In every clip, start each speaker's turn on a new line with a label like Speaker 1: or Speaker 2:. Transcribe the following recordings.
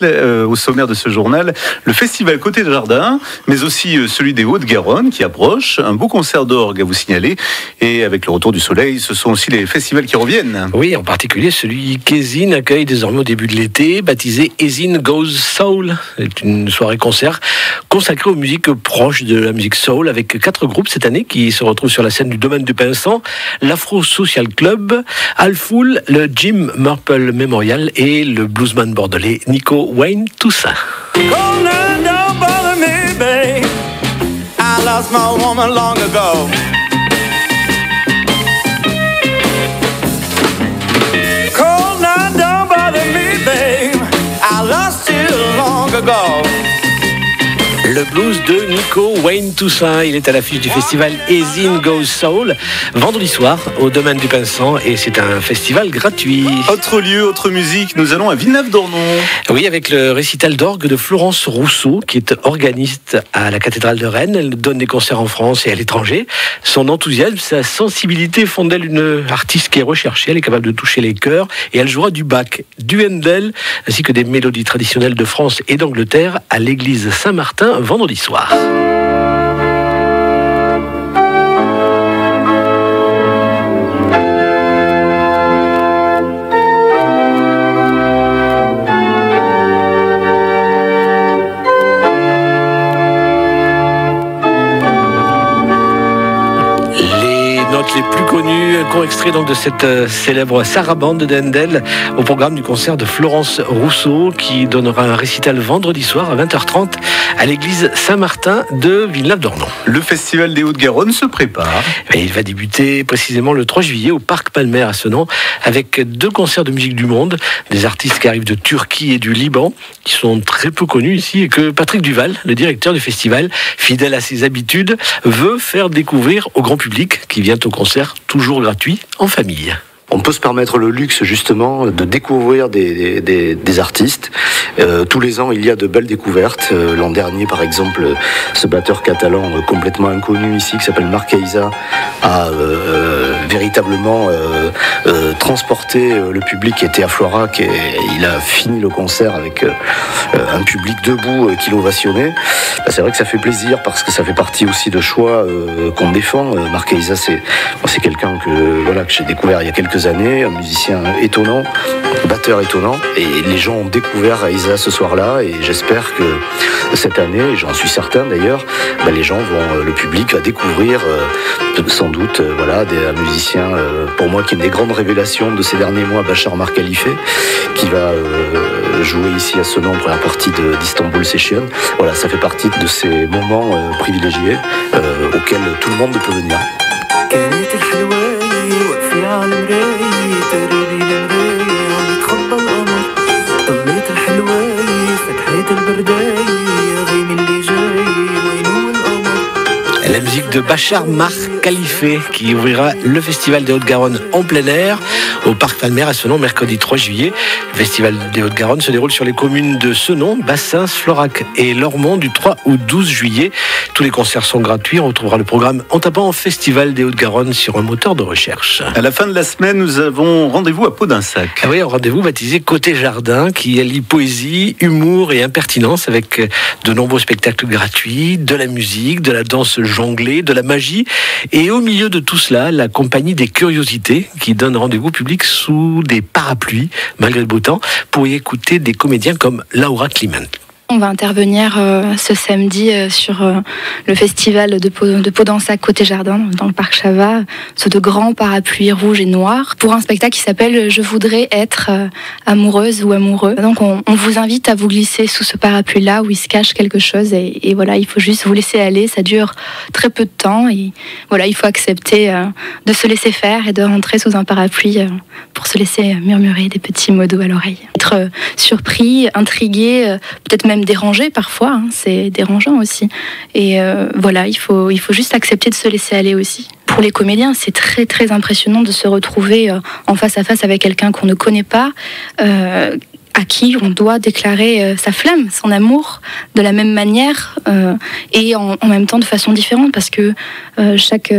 Speaker 1: Au sommaire de ce journal, le festival Côté Jardin, mais aussi celui des Hauts-de-Garonne qui approche. Un beau concert d'orgue à vous signaler. Et avec le retour du soleil, ce sont aussi les festivals qui reviennent.
Speaker 2: Oui, en particulier celui qu'Ezine accueille désormais au début de l'été, baptisé Ezine Goes Soul. C'est une soirée-concert consacrée aux musiques proches de la musique soul, avec 4 groupes cette année qui se retrouvent sur la scène du Domaine du Pinsent, l'Afro Social Club, Alfoul, le Jim Murple Memorial et le bluesman bordelais Nico Wayne Toussaint.
Speaker 3: Don't bother me, babe. I lost my woman long ago. Cold night, don't bother me, babe. I lost you long ago.
Speaker 2: Le blues de Nico Wayne Toussaint, il est à l'affiche du festival Ezine Goes Soul, vendredi soir au Domaine du Pinsent, et c'est un festival gratuit.
Speaker 1: Autre lieu, autre musique, nous allons à Villeneuve-d'Ornon.
Speaker 2: Oui, avec le récital d'orgue de Florence Rousseau, qui est organiste à la cathédrale de Rennes. Elle donne des concerts en France et à l'étranger. Son enthousiasme, sa sensibilité font d'elle une artiste qui est recherchée. Elle est capable de toucher les cœurs et elle jouera du Bach, du Handel, ainsi que des mélodies traditionnelles de France et d'Angleterre à l'église Saint-Martin vendredi soir. Les plus connus, extrait donc de cette célèbre sarabande d'Handel au programme du concert de Florence Rousseau qui donnera un récital vendredi soir à 20h30 à l'église Saint-Martin de Villeneuve-d'Ornon.
Speaker 1: Le festival des Hauts-de-Garonne se prépare.
Speaker 2: Et il va débuter précisément le 3 juillet au Parc Palmer à Senon avec 2 concerts de musique du monde, des artistes qui arrivent de Turquie et du Liban qui sont très peu connus ici et que Patrick Duval, le directeur du festival, fidèle à ses habitudes, veut faire découvrir au grand public qui vient au concert toujours gratuit en famille.
Speaker 4: On peut se permettre le luxe justement de découvrir des artistes. Tous les ans, il y a de belles découvertes. L'an dernier, par exemple, ce batteur catalan complètement inconnu ici, qui s'appelle Marc Aiza, a véritablement transporté le public qui était à Florac et il a fini le concert avec un public debout qui l'ovationnait. C'est vrai que ça fait plaisir parce que ça fait partie aussi de choix qu'on défend. Marc Aiza, c'est quelqu'un que j'ai découvert il y a quelques années, un musicien étonnant, batteur étonnant, et les gens ont découvert Aiza ce soir-là, et j'espère que cette année, et j'en suis certain d'ailleurs, les gens le public va découvrir sans doute un musicien pour moi qui est une des grandes révélations de ces derniers mois, Bachar Mar Khalife, qui va jouer ici à Senon pour la partie d'Istanbul Session. Voilà, ça fait partie de ces moments privilégiés auxquels tout le monde peut venir.
Speaker 5: على مراية تريني لمراية عم يتخبى القمر طليت الحلواية فتحت البرداية غيم اللي جاي وين هو القمر.
Speaker 2: La musique de Bachar Mar Khalife qui ouvrira le festival des Hauts-de-Garonne en plein air au Parc Palmer à Senon mercredi 3 juillet. Le festival des Hauts-de-Garonne se déroule sur les communes de Senon, Bassins, Florac et Lormont du 3 au 12 juillet. Tous les concerts sont gratuits. On retrouvera le programme en tapant Festival des Hauts-de-Garonne sur un moteur de recherche.
Speaker 1: À la fin de la semaine, nous avons rendez-vous à Pau-d'Insac.
Speaker 2: Ah oui, un rendez-vous baptisé Côté Jardin qui allie poésie, humour et impertinence avec de nombreux spectacles gratuits, de la musique, de la danse jonglée, de la magie et au milieu de tout cela, la compagnie des curiosités qui donne rendez-vous public sous des parapluies malgré le beau temps pour y écouter des comédiens comme Laura Clement.
Speaker 6: On va intervenir ce samedi sur le festival de Pau-d'Insac Côté Jardin dans le parc Chavat sous de grands parapluies rouges et noirs pour un spectacle qui s'appelle « Je voudrais être amoureuse ou amoureux ». Donc on vous invite à vous glisser sous ce parapluie-là où il se cache quelque chose et voilà, il faut juste vous laisser aller, ça dure très peu de temps et voilà, il faut accepter de se laisser faire et de rentrer sous un parapluie pour se laisser murmurer des petits mots doux à l'oreille. Être surpris, intrigué, peut-être même dérangé parfois, c'est dérangeant aussi. Et voilà, il faut juste accepter de se laisser aller aussi. Pour les comédiens, c'est très très impressionnant de se retrouver en face à face avec quelqu'un qu'on ne connaît pas, à qui on doit déclarer sa flamme, son amour, de la même manière et en même temps de façon différente, parce que chaque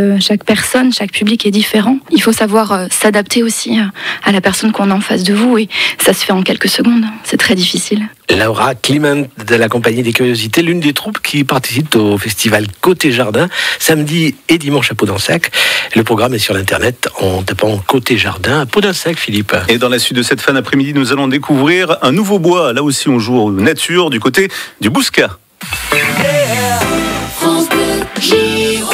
Speaker 6: personne, chaque public est différent. Il faut savoir s'adapter aussi à la personne qu'on a en face de vous, et ça se fait en quelques secondes. C'est très difficile.
Speaker 2: Laura Clement de la Compagnie des Curiosités, l'une des troupes qui participe au festival Côté Jardin, samedi et dimanche à Podensac. Le programme est sur l'internet en tapant Côté Jardin à Podensac, Philippe.
Speaker 1: Et dans la suite de cette fin d'après-midi, nous allons découvrir un nouveau bois. Là aussi, on joue aux nature du côté du Bouscat.
Speaker 5: France Bleu Gironde.